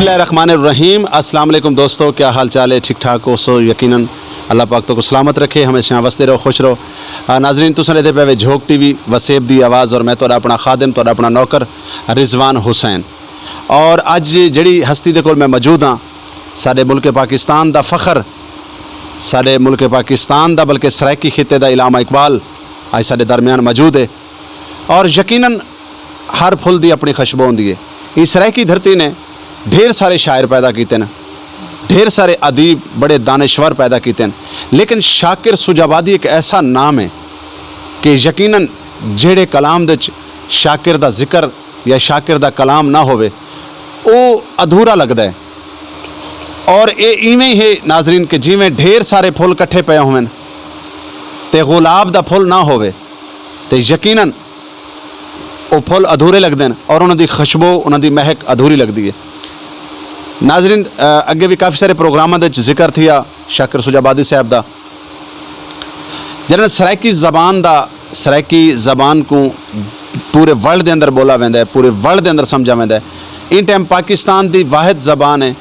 बिस्मिल्लाहिर्रहमानिर्रहीम। अस्सलाम वालेकुम दोस्तों, क्या हाल चाल है? ठीक ठाक हो सो? यकीनन अल्लाह पाक तो को सलामत रखे, हमेशा वसते रहो, खुश रहो। नाजरीन तुसां रहते पे झोक टीवी वसेब दी आवाज़ और मैं तो अपना खादिम तो अपना नौकर रिजवान हुसैन। और अज जिहड़ी हस्ती दे कोल मैं मौजूद हाँ, साडे मुल्क पाकिस्तान दा फ़ख्र, साडे मुल्क पाकिस्तान दा बल्कि सराइकी खिते दा इलामा इकबाल अज साडे दरम्यान मौजूद है। और यकीनन हर फुल दी अपनी खुशबू होंदी है। इस सराइकी धरती ने ढेर सारे शायर पैदा किए हैं, ढेर सारे अदीब बड़े दानश्वर पैदा किए हैं, लेकिन शाकिर सुजाबादी एक ऐसा नाम है कि यकीनन जेड़े कलाम दे शाकिर दा जिक्र या शाकिर दा कलाम ना होवे वो अधूरा लगता है। और ये इवें ही है नाजरीन कि जिमें ढेर सारे फुल कट्ठे पे होवन ते गुलाब दा फुल ना होवे तो यकीनन वो फुल अधूरे लगते हैं और उन्होंने खुशबू उन्होंने महक अधूरी लगती है। नाजरीन अगे भी काफ़ी सारे प्रोग्रामों के जिक्र थिया शाकिर सुजाबादी साहब का, जिन्हें सराइकी ज़बान को पूरे वर्ल्ड के अंदर बोला वैंदा है, पूरे वर्ल्ड के अंदर समझा वैंदा है। इन टाइम पाकिस्तान की वाहिद ज़बान है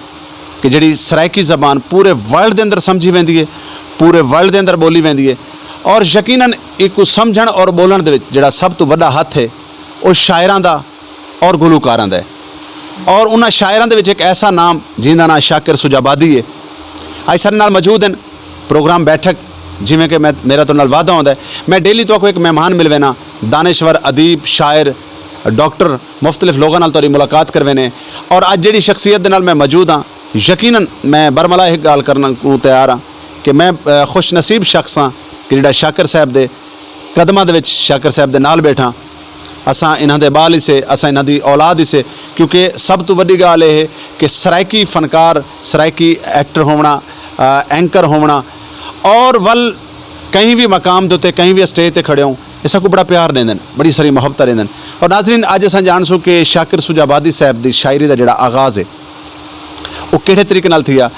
कि जिहड़ी सराइकी ज़बान पूरे वर्ल्ड के अंदर समझी वैंदी है, पूरे वर्ल्ड के अंदर बोली वैंदी है। और यकीनन एक समझण और बोलण दे विच जिहड़ा सब तो वड्डा हथ है वो शायरां दा और गुलूकारां दा है। और उन्होंने शायरां दे विच एक ऐसा नाम जिंदा नाम शाकिर सुजाबादी है। अज सारे नाल मौजूद हैं प्रोग्राम बैठक, जिमें कि मेरा तो नाल वादा होंदा है मैं डेली तो एक मेहमान मिलवेना, दानश्वर अदीब शायर डॉक्टर मुख्तलिफ लोगों नाल तुहाडी मुलाकात करवेने। और अज जिहड़ी शख्सियत दे नाल मैं मौजूद हाँ, यकीनन मैं बरमला एक गल करन को तैयार हाँ कि मैं खुश नसीब शख्स हाँ कि जिहड़ा शाकिर साहब दे कदमां दे विच शाकिर साहब दे नाल बैठा। असां इन्हां दे बाल ही से, असां इन्हां दी औलाद ही से, क्योंकि सब तो वड्डी गल है कि सराइकी फनकार, सराइकी एक्टर होना, एंकर होना और वल कहीं भी मकाम दे कहीं भी स्टेज पर खड़े हों इसा को बड़ा प्यार देंदे, बड़ी सारी मुहब्बत देंदे। और नाजरीन अज असां जाणसो कि शाकिर सुजाबादी साहब की शायरी का जिहड़ा आगाज़ है वो किहड़े तरीके नाल थिया।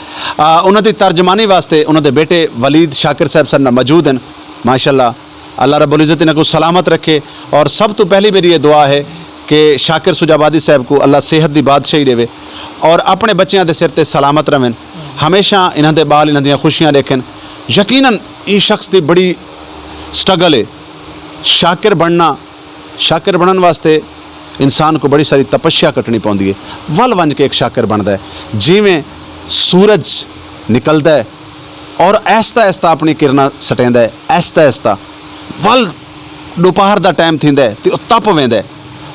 उन्हां दी तर्जमानी वास्ते उन्हां दे बेटे वलीद शाकिर साहब साडे नाल मौजूद हैं। माशाअल्लाह, अल्लाह रब्बुल इज़्ज़त इन्हां को सलामत रखे। और सब तो पहली मेरी ये दुआ है कि शाकिर सुजाबादी साहब को अल्लाह सेहत की बादशाही देवे और अपने बच्चों के सिर पर सलामत रहें, हमेशा इन्हां दे बाल इन्हां दियां खुशियां देखें। यकीनन इस शख्स की बड़ी स्ट्रगल है शाकिर बनने वास्ते इंसान को बड़ी सारी तपस्या कटनी पौंदी है। वल वंज के एक शाकिर बनता है, जिमें सूरज निकलता है और ऐसता ऐसता अपनी किरणा सटेंदा है, ऐसता ऐसता वल दोपहर का टाइम थींदा है तो तप वेंदा है।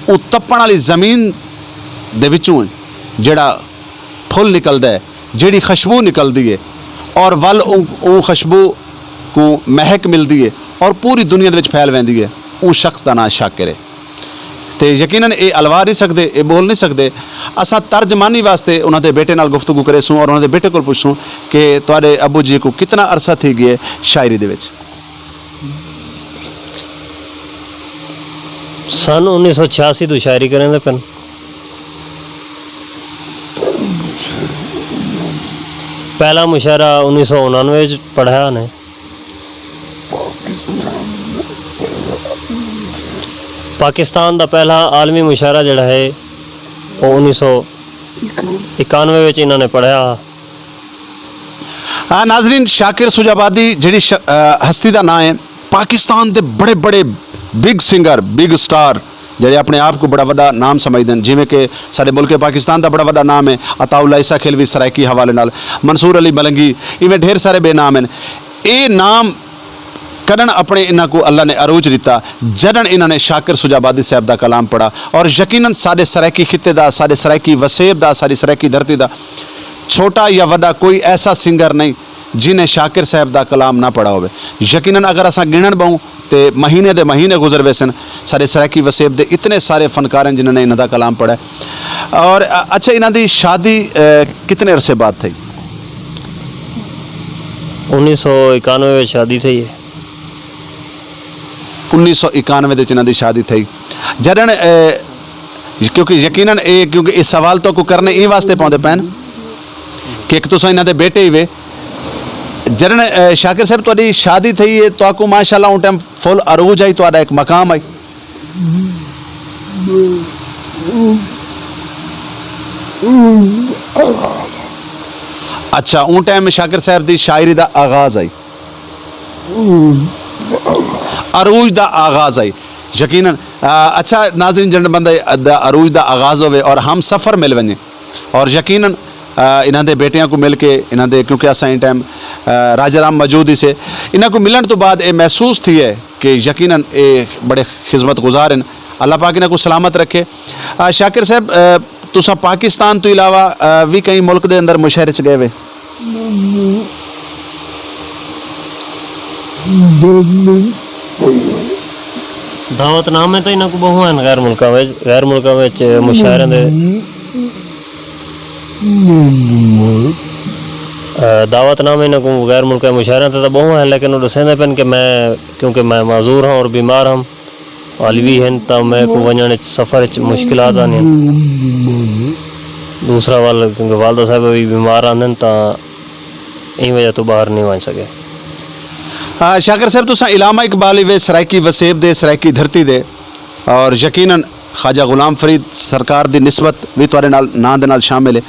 वो तपण वाली जमीन दे विचों जिहड़ा फुल निकलता है, जिहड़ी खुशबू निकलती है और वल वो खुशबू को महक मिलती है और पूरी दुनिया दे विच फैल वैंदी है। उस शख्स का नाम शाकिर है। तो यकीनन ये अलवा नहीं सकते, ये बोल नहीं सकते। असा तर्जमानी वास्ते उन्होंने बेटे नाल गुफ्तगू करे सूँ और उन्होंने बेटे को पूछूँ कि तुहाडे अबू जी को कितना अरसा थी गया शायरी दे विच? सन 1986 तो शायरी करें पेन। पहला मुशायरा 1999 पढ़ाया ने। पाकिस्तान का पहला आलमी मुशायरा जड़ा है वो 1991 इन्होंने पढ़ाया। हाँ नाजरीन, शाकिर सुजाबादी जिहड़ी हस्ती का नाम है, पाकिस्तान के बड़े बड़े बिग सिंगर बिग स्टार जिहड़े अपने आप को बड़ा वड्डा नाम समझते हैं, जिमें कि साडे मुल्क पाकिस्तान का बड़ा वड्डा नाम है अताउल्ला ईसा खिलवी सराइकी हवाले नाल, मंसूर अली मलंगी, इवें ढेर सारे बेनाम हैं। ये नाम करन अपने इन्हां को अल्लाह ने अरूज दिता जदन इन्होंने शाकिर सुजाबादी साहब का कलाम पढ़ा। और यकीनन साडे सराइकी खिते का, साडे सराइकी वसेब का, साडी सराइकी धरती का छोटा या वड्डा कोई ऐसा सिंगर नहीं जिन्हें शाकिर साहब का कलाम ना पढ़ा हो। यकीनन अगर असां गिणन बहु तो महीने दे महीने गुजर वे सन सारे सराइकी वसेब दे इतने सारे फनकार हैं जिन्होंने इन्हां दा कलाम पढ़ा। और अच्छा, इन्हां दी शादी कितने अरसे बाद थी? 1991 में शादी थी। 1991 इन्हां दी शादी थी जदन क्योंकि यकीनन क्योंकि इस सवाल तो को करने ये वास्ते पाउंदे पैन कि एक तुसां इन्हां दे बेटे ही वे जरन शाकिर साहब तुहाडी शादी थी है तो आपको माशाल्लाह उन टाइम फुल अरूज आई, तुहाडा एक मकाम आई। अच्छा उन टाइम शाकिर साहब की शायरी का आगाज आई, अरूज का आगाज आई यकीनन। अच्छा नाज़रीन जन बंदा अरूज का आगाज होवे और हम सफ़र मिल वने और यकीनन इन्हां दे बेटियां को मिल के इन्हां दे क्योंकि असां इन टाइम राजा राम मौजूद ही से इन्हां को मिलन तो बाद ये महसूस थी है कि यकीनन ये बड़े खिदमत गुजार हैं। अल्लाह पाक इन्हां को सलामत रखे। शाकिर साहब तुसा पाकिस्तान तो इलावा भी कई मुल्क दे अंदर मुशायरे च गए वे? दावतनामे तो इन्हों को बहु हैं गैर मुल्कों में मुशायरे दे दावतनामे इन्हों को गैर मुल्क मुशायरे तो बहु हैं, लेकिन वो दसेंदे पेन कि मैं क्योंकि मैं माजूर हाँ और बीमार हाँ वालवी हैं तो मैं को वजन सफ़र मुश्किलात आने। दूसरा वाल क्योंकि वालदा साहब भी बीमार आते तो इन वजह तो बाहर नहीं वन सके। शाकिर साहब तुसा इलामा इकबाल वे सराइकी वसेब दे सराइकी धरती दे और यकीनन ख्वाजा गुलाम फरीद सरकार की निस्बत भी तुहाडे नाल नां दे नाल शामिल है।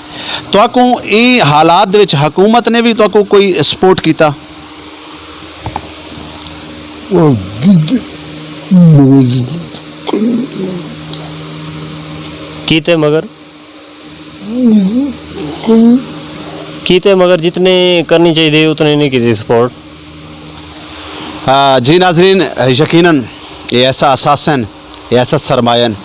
तुहाकू ई हालात दे विच हुकूमत ने भी तुहाकू कोई सपोर्ट कीता? कीते मगर जितने करनी चाहिए उतने नहीं की सपोर्ट। जी नाजरीन यकीनन ये ऐसा असासन ये ऐसा सरमायन।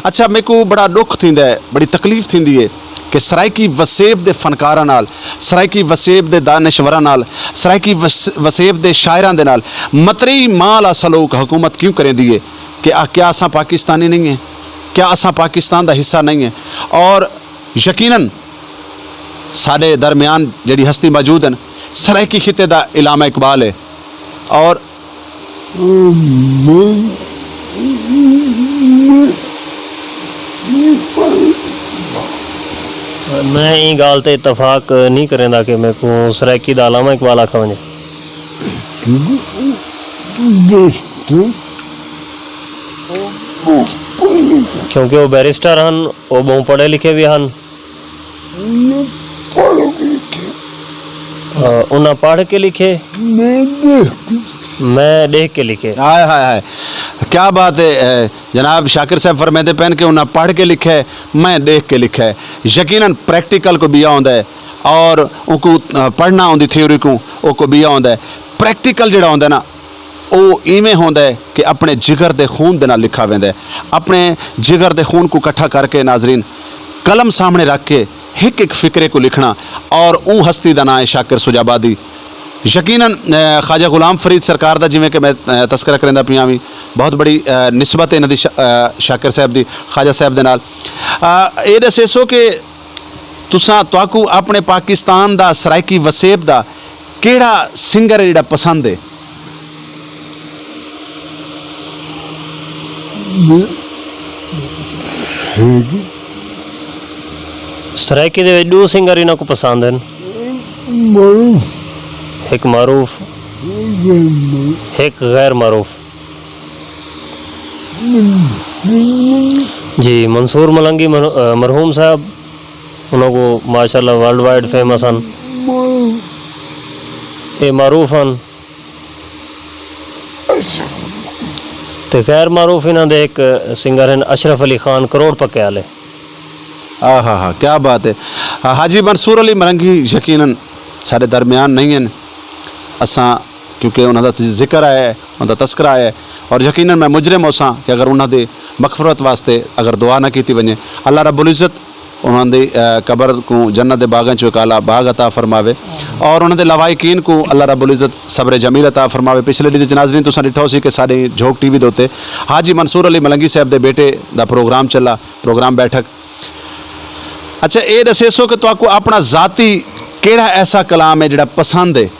अच्छा मेरे को बड़ा दुख थींदा है, बड़ी तकलीफ थींदी है कि सराइकी वसेब दे फनकारां नाल, सराइकी वसेब दे दानिशवरां नाल, सराइकी वसेब दे शायरां दे नाल मतरी माल सलूक हुकूमत क्यों करेंदी है कि क्या असां पाकिस्तानी नहीं हैं, क्या असां पाकिस्तान का हिस्सा नहीं है? और यकीनन साडे दरमियान जिहड़ी हस्ती मौजूद हैं सराइकी खिते दा इलामा इकबाल है और मैं ये गाल ते इतफाक नहीं करेंदा कि मैं को सराइकी दा इलामा इकबाल आखा वने क्योंकि वो बैरिस्टर हैं, वो बहुत पढ़े लिखे भी हैं। उन्हें पढ़ के लिखे, मैं देख के लिखे। हाय हाय हाय क्या बात है जनाब। शाकिर साहब फरमाते पहन के उन्हें पढ़ के लिखा है, मैं देख के लिखा है। यकीनन प्रैक्टिकल को भी आउंदा है और उनको पढ़ना आउंदी थ्योरी को भी आउंदा है। प्रैक्टिकल जिहड़ा आउंदा ना वो इवें होंदा है कि अपने जिगर दे खून दे नाल लिखा वेंदा है। अपने जिगर दे खून को इकट्ठा करके नाजरीन कलम सामने रख के एक एक फिक्रे को लिखना और ऊ हस्ती का नाम है शाकिर सुजाबादी। यकीनन ख्वाजा गुलाम फरीद सरकार का जिमें कि मैं तस्करा करेंदा पिया भी बहुत बड़ी निस्बत है इन्हां दी शाकिर साहब की ख्वाजा साहब दे नाल। ये दसेसो कि तुहाकू अपने पाकिस्तान का सराइकी वसेब का केड़ा सिंगर है जिहड़ा पसंद है? सराइकी दे दो सिंगर इन्हों को पसंद हैं, एक मारूफ एक गैर मारूफ। जी मंसूर मलंगी मरहूम साहब उन्हों को माशाल्लाह वर्ल्ड वाइड फेमस हैं, ये मारूफ हैं। तो गैर मारूफ इन्हों दे एक सिंगर हैं अशरफ अली खान करोड़ पक्के वाले। हाँ हाँ हाँ क्या बात है। हाजी मंसूर अली मलंगी यकीनन सारे दरमियान नहीं हैं असां क्योंकि उन्होंने जिक्र है उनका तस्करा है और यकीनन मैं मुजरिम हो सा कि अगर उन्होंने मगफरत वास्ते अगर दुआ ना की वने अल्लाह रब्बुल इज़्ज़त उन्होंने कबर को जन्नत के बागों चो एक आला बाग अता फरमावे और उन्होंने लवाइकीन को अल्लाह रब्बुल इज़्ज़त सब्र जमील अता फरमावे। पिछले डी नाज़रीन तुसां डिठो सी कि साडे झोंक टीवी दे उत्ते हाजी मंसूर अली मलंगी साहब के बेटे का प्रोग्राम चला, प्रोग्राम बैठक। अच्छा ये दसेसो कि तुहाकू अपना जाती केड़ा ऐसा कलाम है जिहड़ा पसंद है?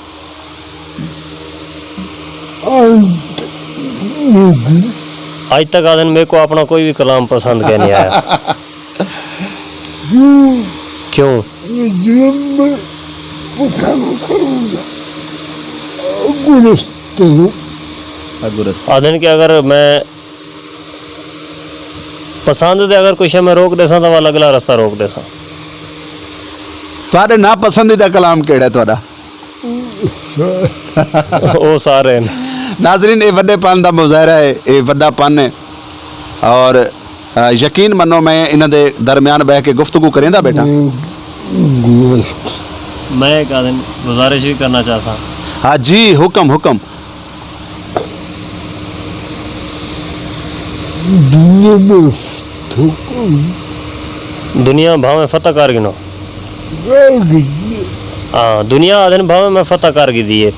आज तक आदन मेरे को अपना कोई भी कलाम पसंद क्या नहीं आया। क्यों? आदन के अगर मैं पसंद दे अगर कुछ मैं रोक देसा तो वह अगला रास्ता रोक देसा। ਤੁਹਾਡੇ ਨਾ ਪਸੰਦੀਦਾ ਕਲਾਮ ਕਿਹੜਾ ਹੈ ਤੁਹਾਡਾ? वो सारे ने। नाजरीन ये वड्डेपन का मुजाहरा है, ये वड्डापन है और यकीन मनो मैं इन्हां दे दरम्यान बह के गुफ्तगू करेंदा बेटा। मैं एक आदमी गुजारिश भी करना चाहता हूँ। हाँ जी, हुक्म हुक्म। दुनिया भावे फतह कर गिनो। हाँ, दुनिया आदन भावे मैं फतह कर गी दी है।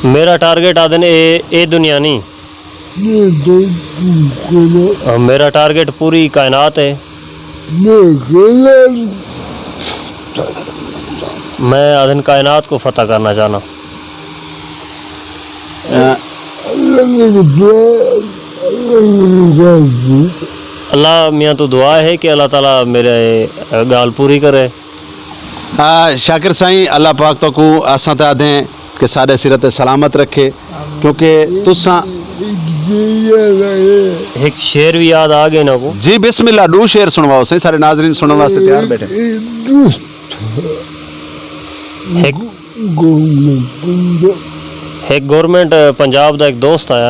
मेरा टारगेट आदन ए दुनिया नहीं, मेरा टारगेट पूरी कायनात है। मैं आदन कायनात को फतह करना चाहना। अल्लाह मियाँ तो दुआ है कि अल्लाह ताला मेरे गाल पूरी करे। शाकिर साईं अल्लाह पाक तो को असां ते आदें कि साढ़े सिरत सलामत रखे, क्योंकि तुसा एक शेर भी याद आ गए ना को। जी बिस्मिल्लाह, दो शेर सुनवाओ सही, सारे नाजरीन सुनने वास्ते तैयार बैठे। एक गवर्नमेंट पंजाब का एक दोस्त आया,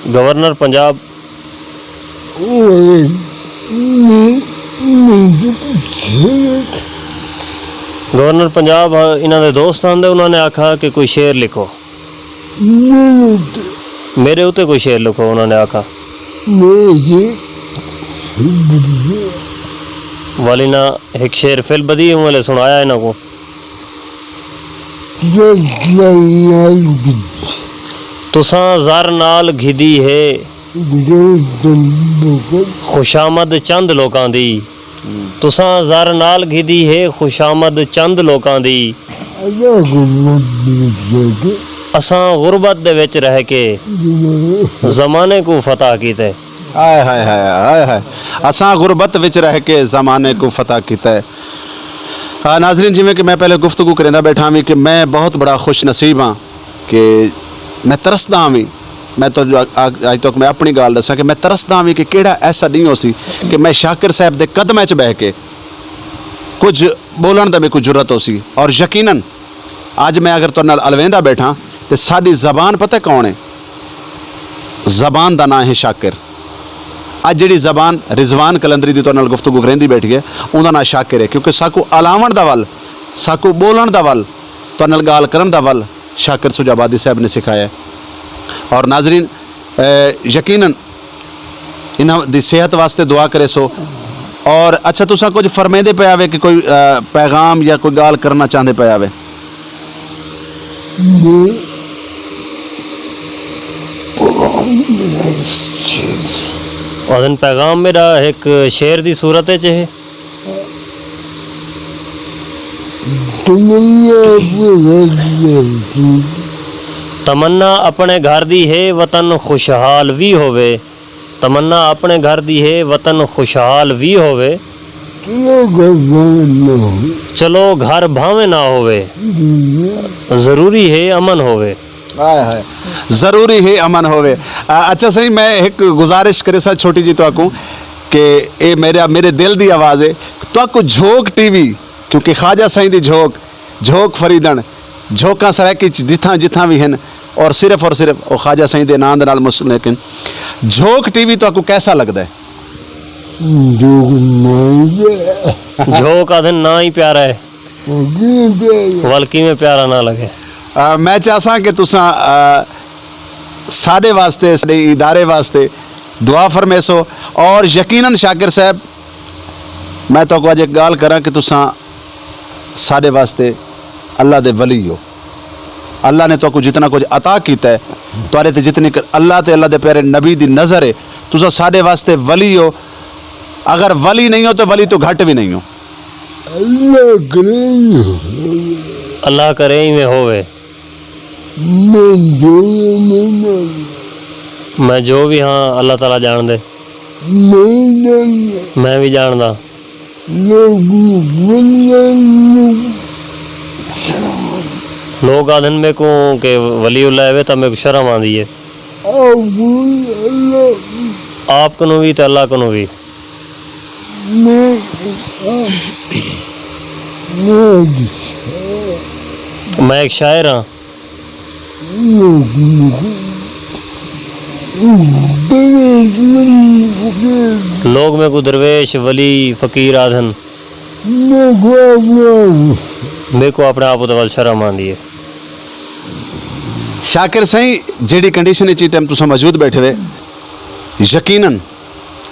गवर्नर पंजाब गवर्नर पंजाब इन्हों के दोस्त आंदे, उन्होंने आखा कि कोई शेर लिखो, मेरे उत्ते कोई शेर लिखो। उन्होंने आखा वाली ना एक शेर फिल बदी वाले सुनाया इन्हों को। तुसा ज़र नाल घिदी है खुशामद चंद लोकां दी, तुसा ज़र नाल घिदी है खुशामद चंद लोकां दी, असां गुरबत दे विच रह के ज़माने को फतह कीते। हाय हाय हाय हाय हाय, असां गुरबत विच रह के ज़माने को फतह कीता है। हाँ नाजरीन, जिमें कि मैं पहले गुफ्तगू करेंदा बैठा भी कि मैं बहुत बड़ा खुश नसीब हाँ कि मैं तरसदा भी, मैं तो अज तक मैं अपनी गाल दसा कि मैं तरसदा भी कि केड़ा ऐसा नहीं हो सी कि मैं शाकिर साहब दे कदम च बह के कुछ बोलन दा मेरे को जरूरत हो सी। और यकीनन अज मैं अगर तुहाडे नाल अलवेंदा बैठा तो साडी ज़बान पता कौन है? ज़बान का नाम है शाकिर। अज जी ज़बान रिजवान कलंदरी की तुहाडे नाल गुफ्तगू करेंदी बैठी है, उनका नाम शाकिर है, क्योंकि साकू अलावन का वल, साकू बोलन का वल, तुहाडे नाल गाल करन दा वल शाकिर सुजाबादी साहब ने सिखाया है। और नाजरीन यकीनन इन्हां दी सेहत वास्ते दुआ करे सो। और अच्छा तुसा कुछ फरमेंदे पे आवे कि कोई पैगाम या कोई गाल करना चाहते पे आवे? और पैगाम मेरा एक शेर दी सूरत च है। तमन्ना अपने घर दी है वतन खुशहाल भी होवे, तमन्ना अपने घर दी है वतन खुशहाल भी होवे, चलो घर भावे ना होवे, जरूरी है अमन होवे। हाय हाय, जरूरी है अमन होवे। अच्छा सही, मैं एक गुजारिश करे सा छोटी जी तो कि ये मेरे दिल की आवाज़ है तो झोंक टीवी, क्योंकि ख्वाजा साईं दी झोंक फरीदन झोंका सराकी जिथा जिथा भी हैं, और सिर्फ वो ख्वाजा साईं दे नाम दे नाल मुस्लिम। लेकिन झोंक टीवी तो कैसा लगता है? झोंक आधन ना ही प्यारा है, बल्कि में प्यारा ना लगे। मैं चाहसा कि तुसा साडे वास्ते, साडे इदारे वास्ते दुआ फरमेसो। और यकीनन शाकिर साहब, मैं तो अज एक गाल करा कि तुसा साडे वास्ते अल्लाह दे वली हो। अल्लाह ने तो जितना कुछ अता किया है तुहाडे ते जितनी अल्लाह ते अल्लाह दे प्यारे नबी दी नज़र है, तुसा साडे वास्ते वली हो। अगर वली नहीं हो तो वली तो घट भी नहीं हो। अल्लाह करे ही में होवे। मैं जो भी हाँ अल्लाह ताला जान दे, मैं भी जानदा। लोग आधन में को के वलीउल्लाह है तो मेरे को शर्म आती है आप कनो भी तो अल्लाह कनो भी मैं एक शायर हाँ लोग में को दरवेश वली फकीर आधन मेरे को अपने आप तो शर्म आती है शाकिर सही जेडी कंडीशन इच टाइम तुसा मौजूद बैठे हुए यकीनन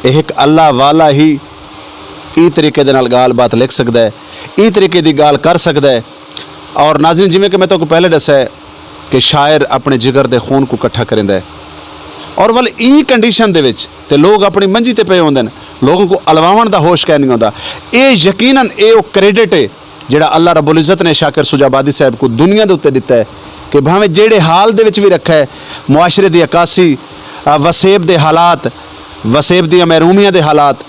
एक अल्लाह वाला ही ई तरीके दे नाल गाल बात लिख सकता है ई तरीके दी गाल कर सकता है और नाज़रीन जिमें कि मैं तो पहले दसा है कि शायर अपने जिगर दे खून को इकट्ठा करेंदा है और वल ई कंडीशन दे विच ते लोग अपनी मंजी ते पे होंदे ने लोगों को अलवावन दा होश कै नहीं होंदा ये यकीनन ये वो क्रेडिट है जिहड़ा अल्लाह रब्बुल इज़्ज़त ने शाकिर सुजाबादी साहब को दुनिया दे उत्ते दिता है कि भावें जेड़े हाल दे विच भी रखा है मुआशरे दी अक्कासी वसेब दे हालात वसेब दी महरूमियां दे हालात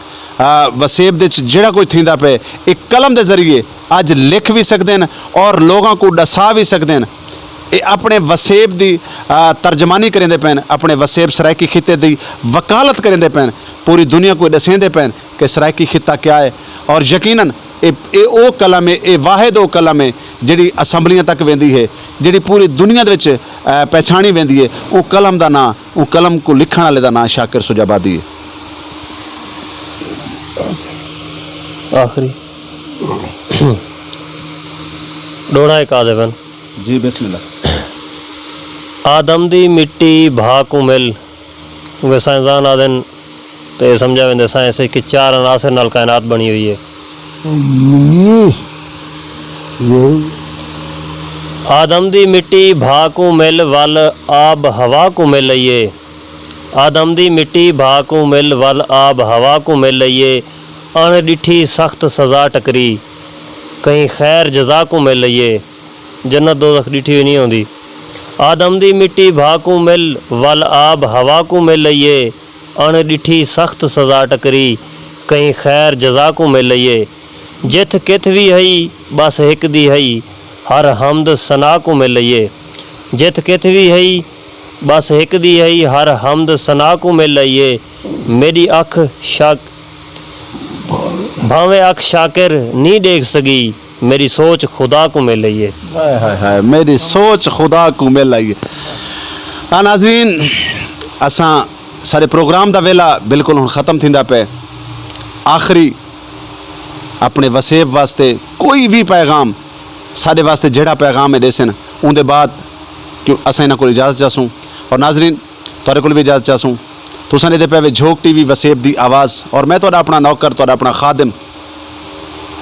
वसेब दे जेड़ा कोई थींदा पे एक कलम दे जरिए अज लिख भी सकते हैं और लोगों को दसा भी सकते हैं ये अपने वसेब दी तर्जमानी करेंदे पैन अपने वसेब सराइकी खिते दी वकालत करेंदे पैन पूरी दुनिया को दसेंदे पैन कि सराइकी खिता क्या है और यकीनन ये ओ कलम है ये वाहिद ओ कलम है जिहड़ी असैम्बलियां तक वेंदी है जिहड़ी पूरी दुनिया दे विच पहचानी वेंदी है वो कलम दा नाम वो कलम को लिखण वाले दा नाम शाकिर सुजाबादी है। आखिरी डोड़ा एक आदे बन जी बिस्मिल्लाह। आदम दी मिट्टी भा को मिल वे साइंसदान आदन तो समझा वेंदे साइंस कि 4 अनासर नाल कायनात बनी हुई है। आदम दी मिट्टी भा को मिल वल आब हवा को मिल लइए आदम दी मिट्टी भा को मिल वल आब हवा को मिल लइए अण डिठी सख्त सज़ा टकरी कहीं खैर जजा को मिल लइए जन्नत दोज़ख डिठी हुई नहीं होंदी। आदम दी मिट्टी भा को मिल वल आब हवा को मिल लइए अण डिठी सख्त सज़ा टकरी कहीं खैर जजा को मिल लइए जिथ किथ भी हई बस एक दी हई हर हमद सना को मिल लइए जिथ किथ भी हई बस एक दी हई हर हमद सना को मिल लइए मेरी अख शक भावें अख शाकिर नहीं देख सकी मेरी सोच खुदा को मिल लइए। हाय हाय हाय मेरी सोच खुदा को मिल लइए। नाज़रीन असां सारे प्रोग्राम दा वेला बिल्कुल हुण ख़त्म थींदा पे आखिरी अपने वसेब वास्ते कोई भी पैगाम साढ़े वास्ते जेड़ा पैगाम है देसन उनके बाद क्यों असां इन्हां कोल इजाज़त चासूं और नाज़रीन तुहाडे कोल भी इजाज़त चासूं तुसां दे पे झोक टीवी वसेब दी आवाज़ और मैं तुहाडा अपना नौकर तुहाडा अपना खादिम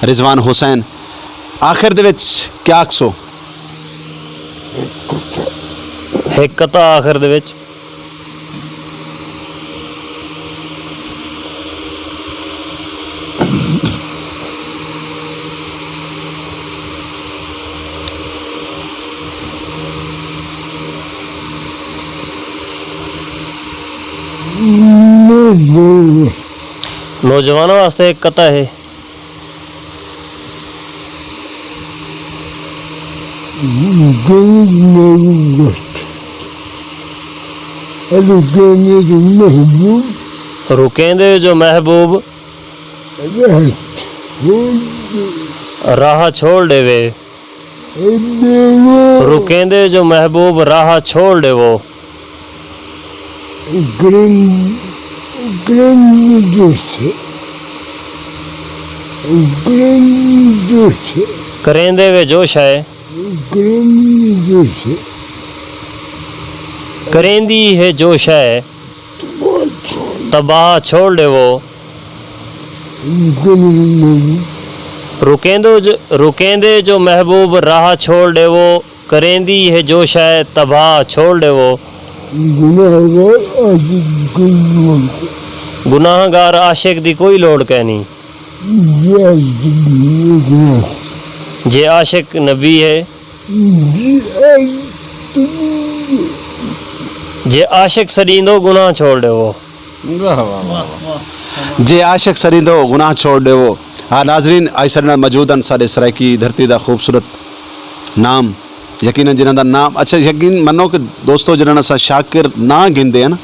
रिजवान हुसैन आखिर दे विच क्या आखसो एक कथा आखिर दे विच नौजवानों वास्ते एक कथा है रुकेंदे जो महबूब राह छोड़ देवे रुकेंदे जो महबूब राह छोड़ देवो करेंदे वे जोश है करेंदी है जोश है तबाह छोड़ दे वो रुकेंदे जो महबूब राह छोड़ दे वो करेंदी है जोश है तबाह छोड़ दे वो गुनाहगार आशिक दी कोई लोड़ कहनी जे आशिक नबी है जे आशिक सरींदो गुनाह छोड़ दे वो जे आशिक सरींदो गुनाह छोड़ दे वो। हाँ नाजरीन आई सर मौजूदन सारे सराइकी धरती का खूबसूरत नाम यकीनन जिन्हों का नाम अच्छा यकीन मनो कि दोस्तों जिन्होंने अस शाकिर ना गिनते हैं ना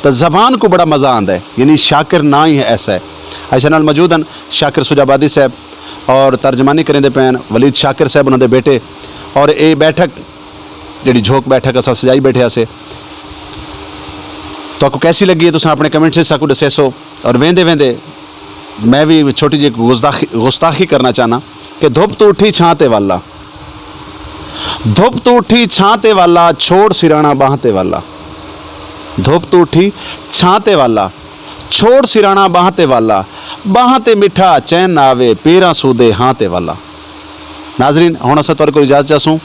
तो जबान को बड़ा मज़ा आता है, यानी शाकिर ना ही है ऐसा है। ऐसे नाल मौजूद हैं शाकिर सुजाबादी साहब और तर्जमानी करेंदे पे हैं वलीद शाकिर साहब उन्होंने बेटे। और ये बैठक जी झोंक बैठक अस सजाई बैठे से तो आपको कैसी लगी है तुम अपने कमेंट्स साकू दसेसो। और वेंदे वेंदे मैं भी छोटी जी गुस्ताखी करना चाहना कि धुप तो उठी छांते वाला, धुप तो उठी छांते वाला, छोड़ सिराना बाहते वाला। धुप तो उठी छांते वाला, छोड़ सिराना बाहते वाला, बाहते मिठा चैन ना आवे, पेरा सूदे हाथे वाला। नाजरीन हुण अस तुहाडे कोल इजाजत चाहूँ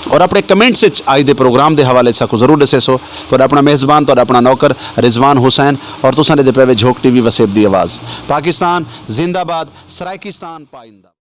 और अपने कमेंट्स आज के प्रोग्राम के हवाले साकू जरूर दसेसो। तो अपना मेज़बान तो अपना नौकर रिजवान हुसैन और तुसां दे पे झोंक टीवी वसेब दी आवाज़। पाकिस्तान जिंदाबाद, सराइकिस्तान पाइंदा।